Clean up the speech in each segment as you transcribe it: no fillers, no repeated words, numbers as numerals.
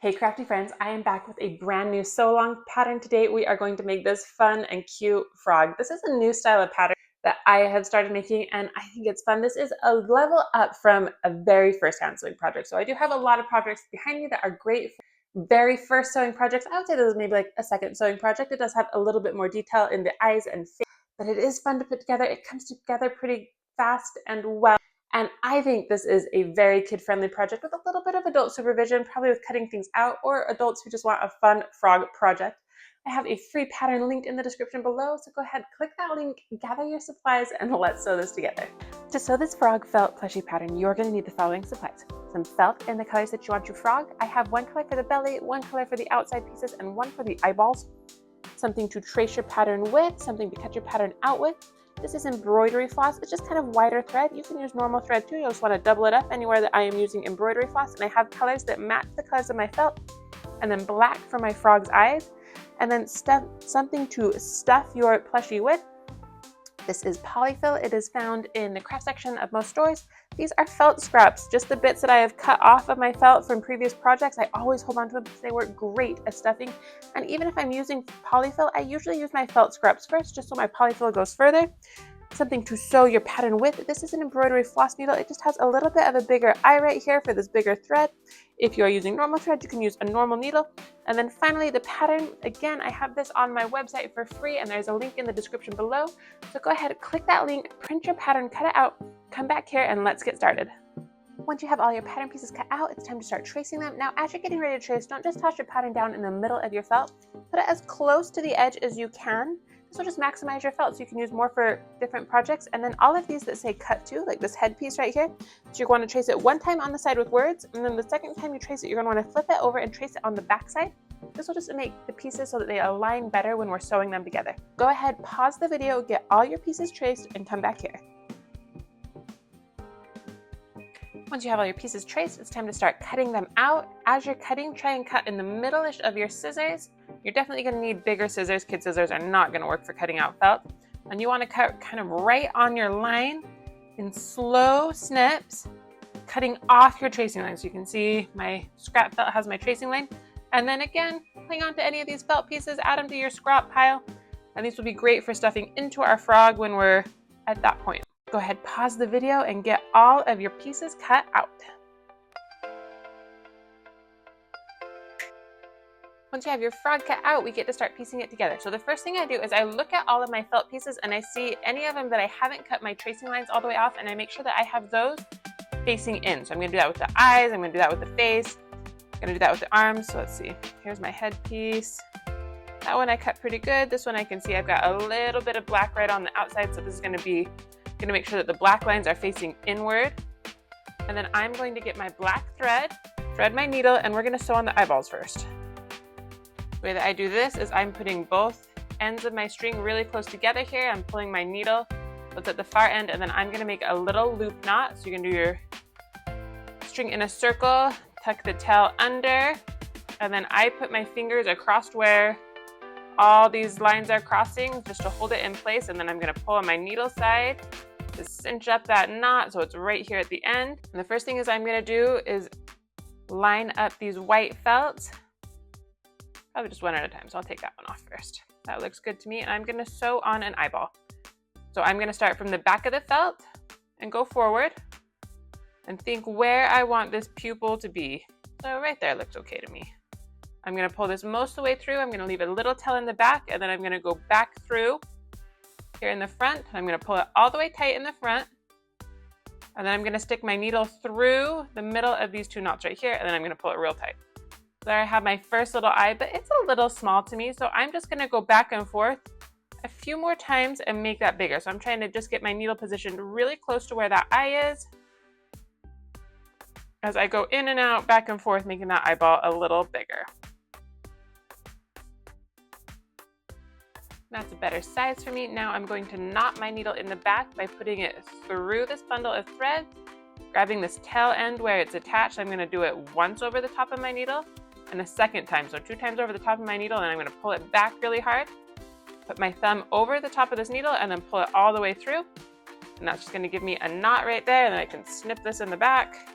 Hey crafty friends, I am back with a brand new sew along pattern today. We are going to make this fun and cute frog. This is a new style of pattern that I have started making and I think it's fun. This is a level up from a very first hand sewing project. So I do have a lot of projects behind me that are great for very first sewing projects. I would say this is maybe like a second sewing project. It does have a little bit more detail in the eyes and face, but it is fun to put together. It comes together pretty fast and well. And I think this is a very kid-friendly project with a little bit of adult supervision, probably with cutting things out, or adults who just want a fun frog project. I have a free pattern linked in the description below, so go ahead, click that link, gather your supplies, and let's sew this together. To sew this frog felt plushie pattern, you're going to need the following supplies. Some felt in the colors that you want your frog. I have one color for the belly, one color for the outside pieces, and one for the eyeballs. Something to trace your pattern with, something to cut your pattern out with. This is embroidery floss. It's just kind of wider thread. You can use normal thread too. You'll just want to double it up anywhere that I am using embroidery floss. And I have colors that match the colors of my felt, and then black for my frog's eyes, and then something to stuff your plushie with. This is polyfill. It is found in the craft section of most stores. These are felt scraps, just the bits that I have cut off of my felt from previous projects. I always hold on to them because they work great at stuffing. And even if I'm using polyfill, I usually use my felt scraps first, just so my polyfill goes further. Something to sew your pattern with. This is an embroidery floss needle. It just has a little bit of a bigger eye right here for this bigger thread. If you are using normal thread, you can use a normal needle. And then finally the pattern, again, I have this on my website for free and there's a link in the description below. So go ahead, click that link, print your pattern, cut it out, come back here and let's get started. Once you have all your pattern pieces cut out, it's time to start tracing them. Now, as you're getting ready to trace, don't just toss your pattern down in the middle of your felt. Put it as close to the edge as you can. This will just maximize your felt so you can use more for different projects. And then all of these that say cut to, like this headpiece right here, so you're going to trace it one time on the side with words, and then the second time you trace it, you're going to want to flip it over and trace it on the back side. This will just make the pieces so that they align better when we're sewing them together. Go ahead, pause the video, get all your pieces traced, and come back here. Once you have all your pieces traced, it's time to start cutting them out. As you're cutting, try and cut in the middle-ish of your scissors. You're definitely going to need bigger scissors. Kid scissors are not going to work for cutting out felt. And you want to cut kind of right on your line in slow snips, cutting off your tracing line. So you can see my scrap felt has my tracing line. And then again, cling on to any of these felt pieces, add them to your scrap pile. And these will be great for stuffing into our frog when we're at that point. Go ahead, pause the video and get all of your pieces cut out. Once you have your frog cut out, we get to start piecing it together. So the first thing I do is I look at all of my felt pieces and I see any of them that I haven't cut my tracing lines all the way off, and I make sure that I have those facing in. So I'm gonna do that with the eyes, I'm gonna do that with the face, I'm gonna do that with the arms. So let's see, here's my head piece. That one I cut pretty good. This one I can see I've got a little bit of black right on the outside, so this is gonna make sure that the black lines are facing inward. And then I'm going to get my black thread, thread my needle, and we're gonna sew on the eyeballs first. The way that I do this is I'm putting both ends of my string really close together here. I'm pulling my needle, that's at the far end, and then I'm gonna make a little loop knot. So you can do your string in a circle, tuck the tail under, and then I put my fingers across where all these lines are crossing just to hold it in place, and then I'm gonna pull on my needle side to cinch up that knot so it's right here at the end. And the first thing is I'm gonna do is line up these white felts. Probably just one at a time, so I'll take that one off first. That looks good to me, and I'm gonna sew on an eyeball. So I'm gonna start from the back of the felt and go forward and think where I want this pupil to be. So right there looks okay to me. I'm gonna pull this most of the way through. I'm gonna leave a little tail in the back, and then I'm gonna go back through here in the front. I'm gonna pull it all the way tight in the front, and then I'm gonna stick my needle through the middle of these two knots right here, and then I'm gonna pull it real tight. There I have my first little eye, but it's a little small to me, so I'm just gonna go back and forth a few more times and make that bigger. So I'm trying to just get my needle positioned really close to where that eye is as I go in and out, back and forth, making that eyeball a little bigger. That's a better size for me. Now I'm going to knot my needle in the back by putting it through this bundle of thread, grabbing this tail end where it's attached. I'm gonna do it once over the top of my needle and a second time. So 2 times over the top of my needle, and I'm gonna pull it back really hard, put my thumb over the top of this needle, and then pull it all the way through. And that's just gonna give me a knot right there, and then I can snip this in the back.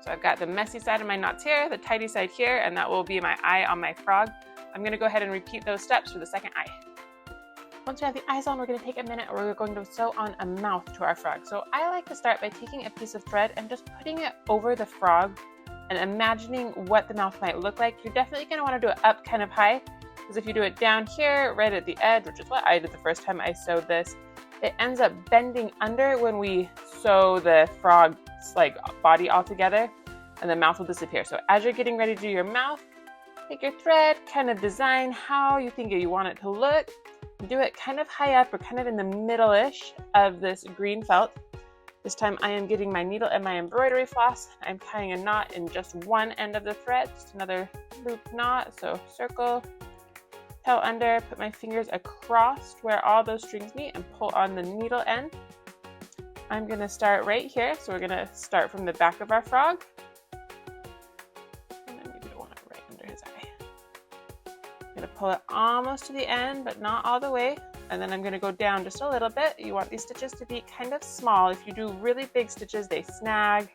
So I've got the messy side of my knots here, the tidy side here, and that will be my eye on my frog. I'm going to go ahead and repeat those steps for the second eye. Once we have the eyes on, we're going to take a minute and we're going to sew on a mouth to our frog. So I like to start by taking a piece of thread and just putting it over the frog and imagining what the mouth might look like. You're definitely going to want to do it up kind of high, because if you do it down here, right at the edge, which is what I did the first time I sewed this, it ends up bending under when we sew the frog's like body all together, and the mouth will disappear. So as you're getting ready to do your mouth, take your thread, kind of design how you think you want it to look. Do it kind of high up or kind of in the middle-ish of this green felt. This time I am getting my needle and my embroidery floss. I'm tying a knot in just one end of the thread, just another loop knot. So circle, tail under, put my fingers across where all those strings meet and pull on the needle end. I'm gonna start right here. So we're gonna start from the back of our frog. And then maybe the one right under his eye. I'm going to pull it almost to the end, but not all the way. And then I'm going to go down just a little bit. You want these stitches to be kind of small. If you do really big stitches, they snag.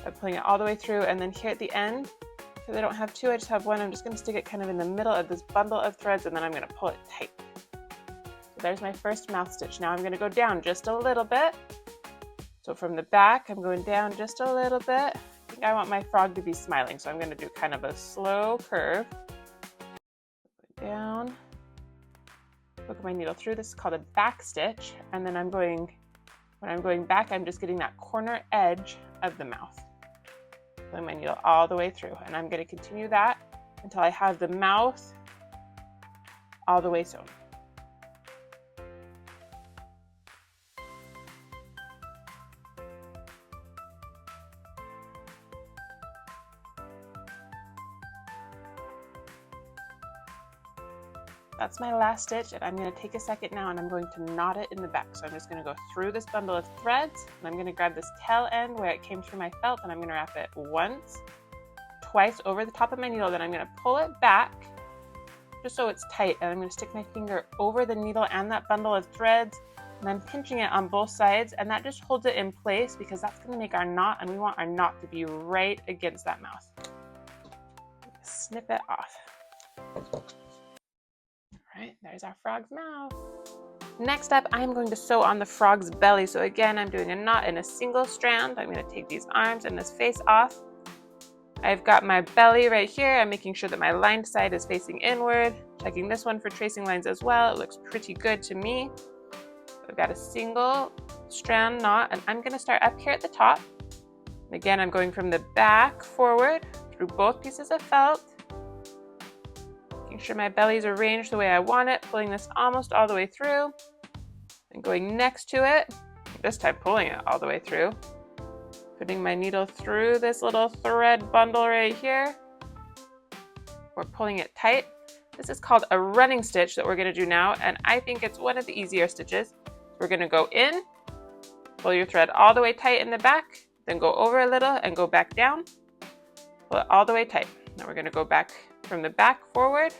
I'm pulling it all the way through. And then here at the end, because I don't have two, I just have one, I'm just going to stick it kind of in the middle of this bundle of threads, and then I'm going to pull it tight. So there's my first mouth stitch. Now I'm going to go down just a little bit. So from the back, I'm going down just a little bit. I think I want my frog to be smiling, so I'm going to do kind of a slow curve. Down, hook my needle through. This is called a back stitch, and then when I'm going back, I'm just getting that corner edge of the mouth. Pulling my needle all the way through, and I'm going to continue that until I have the mouth all the way sewn. That's my last stitch, and I'm going to take a second now and I'm going to knot it in the back. So I'm just going to go through this bundle of threads, and I'm going to grab this tail end where it came through my felt, and I'm going to wrap it once, twice over the top of my needle. Then I'm going to pull it back just so it's tight, and I'm going to stick my finger over the needle and that bundle of threads, and I'm pinching it on both sides, and that just holds it in place because that's going to make our knot, and we want our knot to be right against that mouth. Snip it off. Right, there's our frog's mouth. Next up, I'm going to sew on the frog's belly. So again, I'm doing a knot in a single strand. I'm going to take these arms and this face off. I've got my belly right here. I'm making sure that my lined side is facing inward. Checking this one for tracing lines as well. It looks pretty good to me. I've got a single strand knot, and I'm going to start up here at the top. And again, I'm going from the back forward through both pieces of felt. Making sure my belly's arranged the way I want it, pulling this almost all the way through, and going next to it, this time pulling it all the way through, putting my needle through this little thread bundle right here. We're pulling it tight. This is called a running stitch that we're going to do now, and I think it's one of the easier stitches. We're going to go in, pull your thread all the way tight in the back, then go over a little and go back down, pull it all the way tight. Now we're going to go back from the back forward.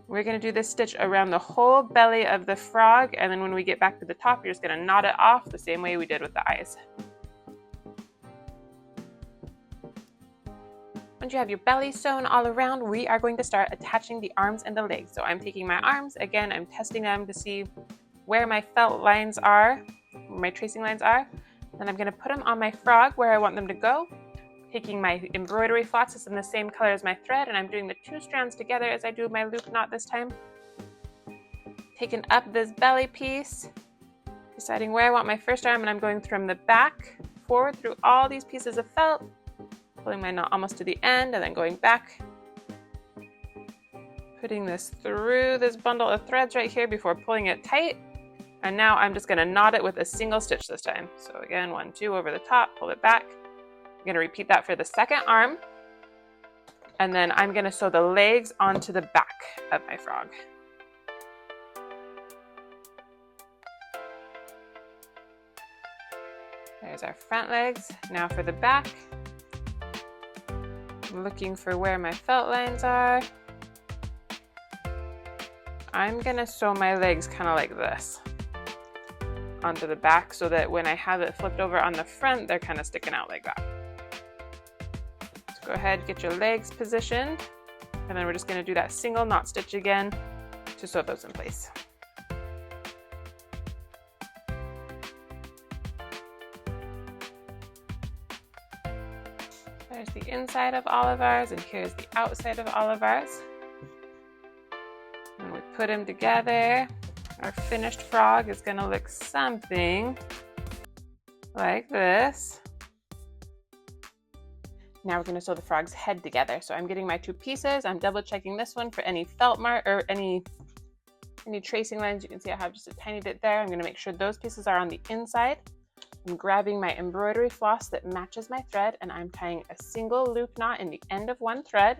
We're going to do this stitch around the whole belly of the frog, and then when we get back to the top, you're just going to knot it off the same way we did with the eyes. Once you have your belly sewn all around, we are going to start attaching the arms and the legs. So I'm taking my arms, again, I'm testing them to see where my felt lines are, where my tracing lines are. Then I'm going to put them on my frog where I want them to go. Taking my embroidery floss, it's in the same color as my thread, and I'm doing the two strands together as I do my loop knot this time. Taking up this belly piece, deciding where I want my first arm, and I'm going from the back forward through all these pieces of felt, pulling my knot almost to the end, and then going back, putting this through this bundle of threads right here before pulling it tight. And now I'm just going to knot it with a single stitch this time. So again, 1, 2 over the top, pull it back. I'm going to repeat that for the second arm, and then I'm going to sew the legs onto the back of my frog. There's our front legs. Now for the back. I'm looking for where my felt lines are. I'm gonna sew my legs kind of like this onto the back so that when I have it flipped over on the front, they're kind of sticking out like that. So go ahead, get your legs positioned, and then we're just gonna do that single knot stitch again to sew those in place. There's the inside of all of ours, and here's the outside of all of ours. And we put them together. Our finished frog is gonna look something like this. Now we're gonna sew the frog's head together. So I'm getting my 2 pieces. I'm double checking this one for any felt mark or any tracing lines. You can see I have just a tiny bit there. I'm gonna make sure those pieces are on the inside. I'm grabbing my embroidery floss that matches my thread, and I'm tying a single loop knot in the end of one thread.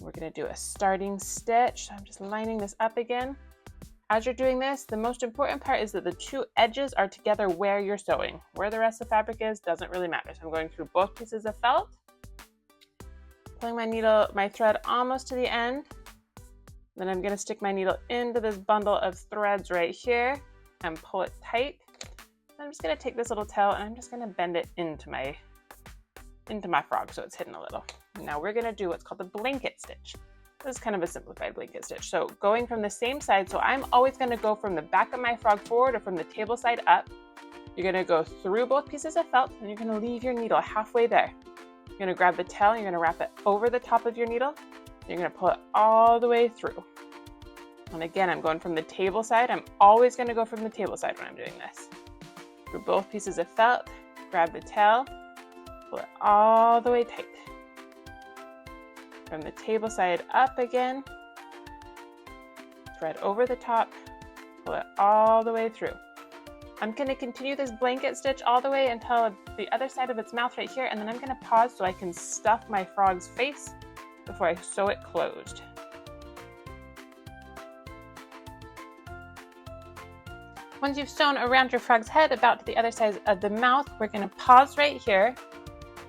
We're gonna do a starting stitch. So I'm just lining this up again. As you're doing this, the most important part is that the 2 edges are together where you're sewing. Where the rest of the fabric is doesn't really matter. So I'm going through both pieces of felt, pulling my thread almost to the end. Then I'm gonna stick my needle into this bundle of threads right here and pull it tight. I'm just gonna take this little tail and I'm just gonna bend it into my frog so it's hidden a little. Now we're gonna do what's called the blanket stitch. This is kind of a simplified blanket stitch. So going from the same side, so I'm always gonna go from the back of my frog forward or from the table side up. You're gonna go through both pieces of felt and you're gonna leave your needle halfway there. You're gonna grab the tail and you're gonna wrap it over the top of your needle. You're gonna pull it all the way through. And again, I'm going from the table side. I'm always gonna go from the table side when I'm doing this. Through both pieces of felt, grab the tail, pull it all the way tight. From the table side up again, thread over the top, pull it all the way through. I'm going to continue this blanket stitch all the way until the other side of its mouth right here, and then I'm going to pause so I can stuff my frog's face before I sew it closed. Once you've sewn around your frog's head about to the other side of the mouth, we're going to pause right here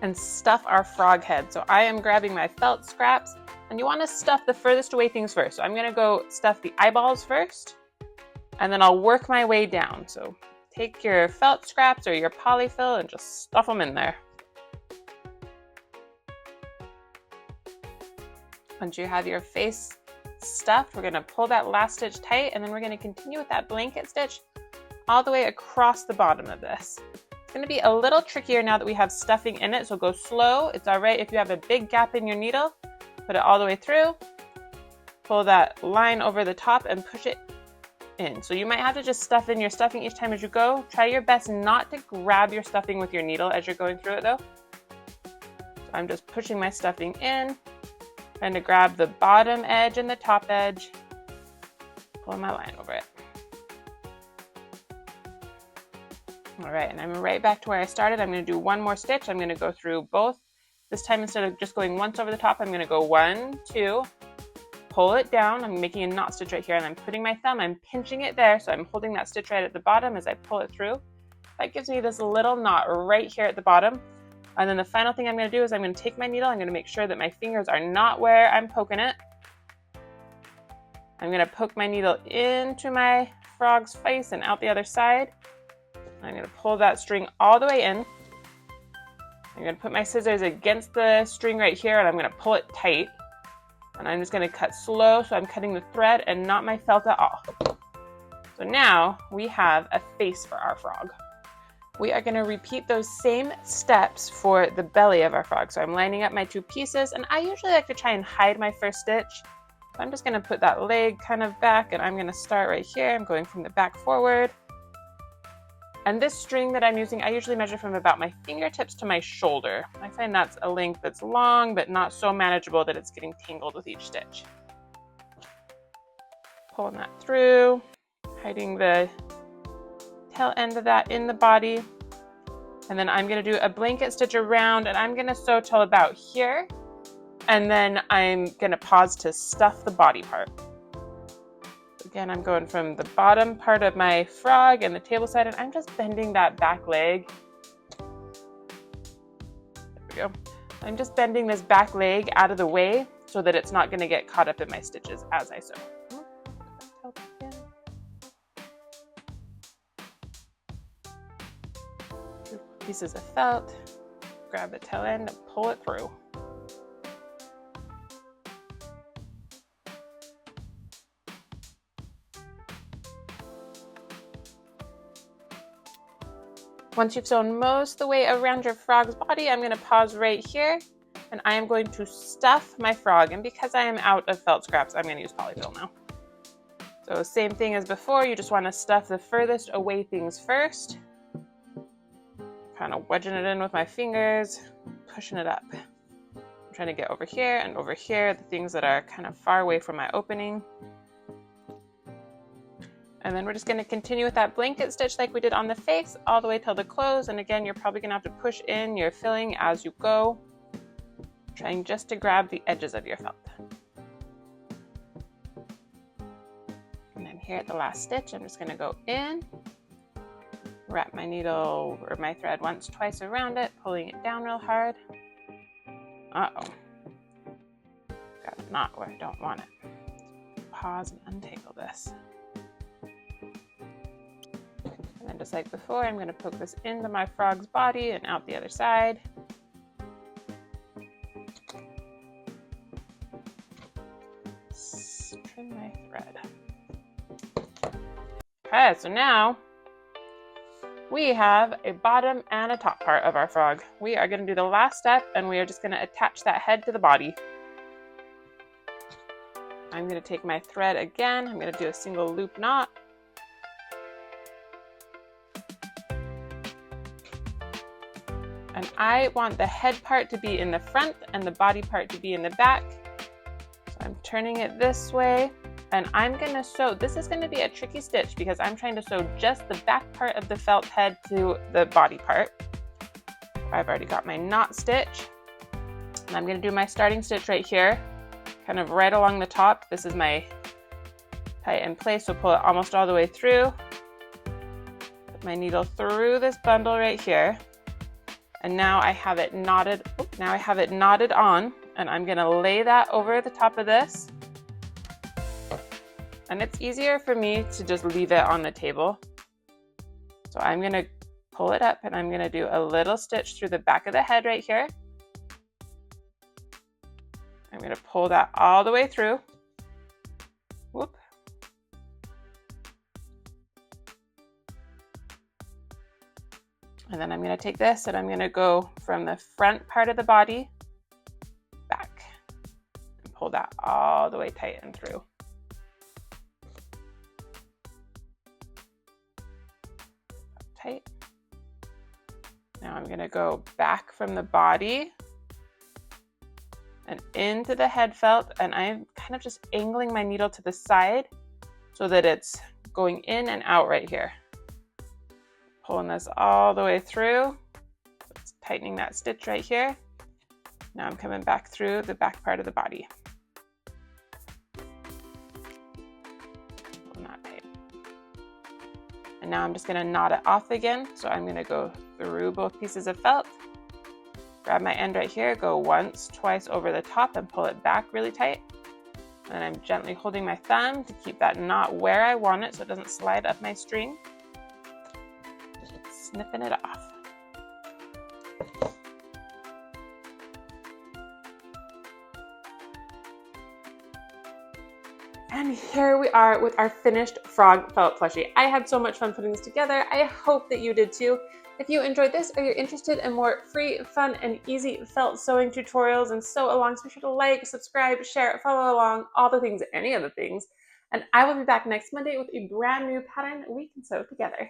and stuff our frog head. So I am grabbing my felt scraps, and you want to stuff the furthest away things first. So I'm going to go stuff the eyeballs first, and then I'll work my way down. So take your felt scraps or your polyfill and just stuff them in there. Once you have your face stuffed, we're going to pull that last stitch tight, and then we're going to continue with that blanket stitch all the way across the bottom of this. It's going to be a little trickier now that we have stuffing in it, so go slow. It's all right if you have a big gap in your needle. Put it all the way through, pull that line over the top and push it in. So you might have to just stuff in your stuffing each time as you go. Try your best not to grab your stuffing with your needle as you're going through it though. So I'm just pushing my stuffing in, trying to grab the bottom edge and the top edge, pull my line over it. All right, and I'm right back to where I started. I'm going to do one more stitch. I'm going to go through both. This time, instead of just going once over the top, I'm going to go 1, 2, pull it down. I'm making a knot stitch right here, and I'm putting my thumb, I'm pinching it there, so I'm holding that stitch right at the bottom as I pull it through. That gives me this little knot right here at the bottom. And then the final thing I'm going to do is I'm going to take my needle. I'm going to make sure that my fingers are not where I'm poking it. I'm going to poke my needle into my frog's face and out the other side. I'm going to pull that string all the way in. I'm going to put my scissors against the string right here, and I'm going to pull it tight. And I'm just going to cut slow, so I'm cutting the thread and not my felt at all. So now we have a face for our frog. We are going to repeat those same steps for the belly of our frog. So I'm lining up my 2 pieces, and I usually like to try and hide my first stitch. So I'm just going to put that leg kind of back, and I'm going to start right here. I'm going from the back forward. And this string that I'm using, I usually measure from about my fingertips to my shoulder. I find that's a length that's long, but not so manageable that it's getting tangled with each stitch. Pulling that through, hiding the tail end of that in the body. And then I'm gonna do a blanket stitch around, and I'm gonna sew till about here. And then I'm gonna pause to stuff the body part. Again, I'm going from the bottom part of my frog and the table side, and I'm just bending that back leg. There we go. I'm just bending this back leg out of the way so that it's not going to get caught up in my stitches as I sew. Pieces of felt, grab the tail end and pull it through. Once you've sewn most of the way around your frog's body, I'm going to pause right here and I am going to stuff my frog. And because I am out of felt scraps, I'm going to use polyfill now. So same thing as before, you just want to stuff the furthest away things first. Kind of wedging it in with my fingers, pushing it up. I'm trying to get over here and over here, the things that are kind of far away from my opening. And then we're just going to continue with that blanket stitch like we did on the face all the way till the close. And again, you're probably going to have to push in your filling as you go, trying just to grab the edges of your felt. And then here at the last stitch, I'm just going to go in, wrap my needle or my thread once, twice around it, pulling it down real hard. Uh-oh. Got a knot where I don't want it. Pause and untangle this. And then just like before, I'm going to poke this into my frog's body and out the other side. Trim my thread. Okay, so now we have a bottom and a top part of our frog. We are going to do the last step and we are just going to attach that head to the body. I'm going to take my thread again. I'm going to do a single loop knot. And I want the head part to be in the front and the body part to be in the back. So I'm turning it this way and I'm going to sew. This is going to be a tricky stitch because I'm trying to sew just the back part of the felt head to the body part. I've already got my knot stitch. And I'm going to do my starting stitch right here, kind of right along the top. This is my tie in place, so pull it almost all the way through. Put my needle through this bundle right here. And now I have it knotted. Now I have it knotted on, and I'm going to lay that over the top of this. And it's easier for me to just leave it on the table. So I'm going to pull it up and I'm going to do a little stitch through the back of the head right here. I'm going to pull that all the way through. Whoop. And then I'm going to take this and I'm going to go from the front part of the body back and pull that all the way tight and through. Tight. Now I'm going to go back from the body and into the head felt, and I'm kind of just angling my needle to the side so that it's going in and out right here. Pulling this all the way through, it's tightening that stitch right here. Now I'm coming back through the back part of the body. Pulling that tight. And now I'm just going to knot it off again. So I'm going to go through both pieces of felt, grab my end right here, go once, twice over the top and pull it back really tight. And I'm gently holding my thumb to keep that knot where I want it so it doesn't slide up my string. Snipping it off. And here we are with our finished frog felt plushie. I had so much fun putting this together. I hope that you did too. If you enjoyed this or you're interested in more free, fun, and easy felt sewing tutorials and sew alongs, be sure to like, subscribe, share, follow along, all the things, any of the things. And I will be back next Monday with a brand new pattern we can sew together.